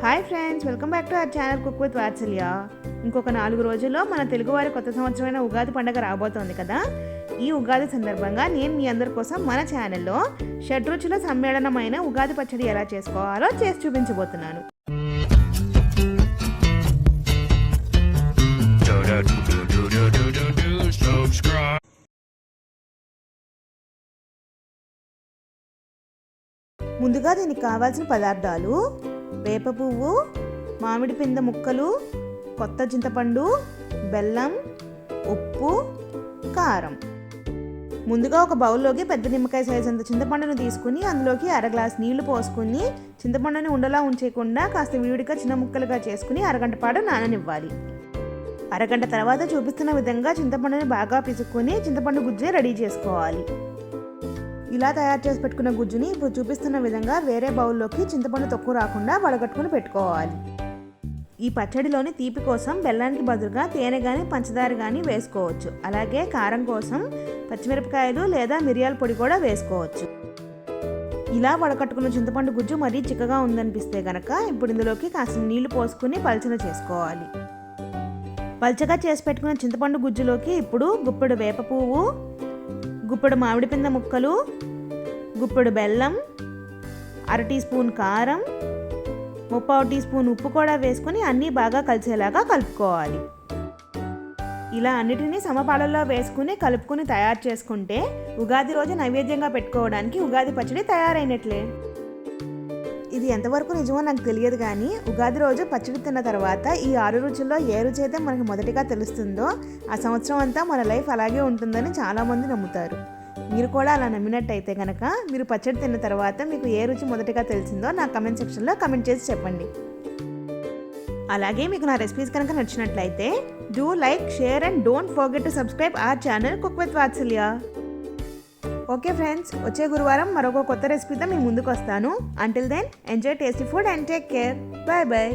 Hi friends, welcome back to our channel cook with Vatsalya. ఇంకొక 4 రోజుల్లో మన తెలుగువారి కొత్త సంవత్సరమైన ఉగాది పండుగ రాబోతోంది కదా. ఈ ఉగాది సందర్భంగా నేను మీ అందరి కోసం మన ఛానల్లో షడ్రుచుల సమ్మేళనమైన ఉగాది పచ్చడి ఎలా చేసుకోవాలో చేసి చూపించబోతున్నాను. ముందుగా దీనికి కావాల్సిన పదార్థాలు: వేప పువ్వు, మామిడి పింద ముక్కలు, కొత్త చింతపండు, బెల్లం, ఉప్పు, కారం. ముందుగా ఒక బౌల్లోకి పెద్ద నిమ్మకాయ సైజ్ అంత చింతపండును తీసుకుని అందులోకి 1/2 గ్లాస్ నీళ్లు పోసుకుని చింతపండుని ఉండలా ఉంచేయకుండా కాస్త విడిగా చిన్న ముక్కలుగా చేసుకుని అరగంట పాటు నాననివ్వాలి. అరగంట తర్వాత చూపిస్తున్న విధంగా చింతపండుని బాగా పిసుక్కుని చింతపండు గుజ్జుని రెడీ చేసుకోవాలి. ఇలా తయారు చేసి పెట్టుకున్న గుజ్జుని ఇప్పుడు చూపిస్తున్న విధంగా వేరే బౌల్లోకి చింతపండు తక్కువ రాకుండా వడగట్టుకుని పెట్టుకోవాలి. ఈ పచ్చడిలోని తీపి కోసం బెల్లానికి బదులుగా తేనె కానీ పంచదార కానీ వేసుకోవచ్చు. అలాగే కారం కోసం పచ్చిమిరపకాయలు లేదా మిరియాల పొడి కూడా వేసుకోవచ్చు. ఇలా వడకట్టుకున్న చింతపండు గుజ్జు మరీ చిక్కగా ఉందనిపిస్తే కనుక ఇప్పుడు ఇందులోకి కాస్త నీళ్లు పోసుకుని పల్చన చేసుకోవాలి. పల్చగా చేసి పెట్టుకున్న చింతపండు గుజ్జులోకి ఇప్పుడు గుప్పెడు వేప పువ్వు, గుప్పెడు మామిడి పింద ముక్కలు, గుప్పెడు బెల్లం, 1/2 టీ స్పూన్ కారం, 3/4 టీ స్పూన్ ఉప్పు కూడా వేసుకొని అన్నీ బాగా కలిసేలాగా కలుపుకోవాలి. ఇలా అన్నిటినీ సమపాలల్లో వేసుకుని కలుపుకుని తయారు చేసుకుంటే ఉగాది రోజు నైవేద్యంగా పెట్టుకోవడానికి ఉగాది పచ్చడి తయారైనట్లే. ఇది ఎంతవరకు నిజమో నాకు తెలియదు కానీ ఉగాది రోజు పచ్చడి తిన్న తర్వాత ఈ 6 రుచుల్లో ఏ రుచి అయితే మనకు మొదటిగా తెలుస్తుందో ఆ సంవత్సరం అంతా మన లైఫ్ అలాగే ఉంటుందని చాలామంది నమ్ముతారు. మీరు కూడా అలా నమ్మినట్టయితే కనుక మీరు పచ్చడి తిన్న తర్వాత మీకు ఏ రుచి మొదటిగా తెలిసిందో నా కమెంట్ సెక్షన్లో కమెంట్ చేసి చెప్పండి. అలాగే మీకు నా రెసిపీస్ కనుక నచ్చినట్లయితే do like, share and don't forget to subscribe our channel cook with Vatsalya. Okay friends, వచ్చే గురువారం మరొక కొత్త రెసిపీతో మీ ముందుకు వస్తాను. Until then enjoy tasty food and take care. Bye bye.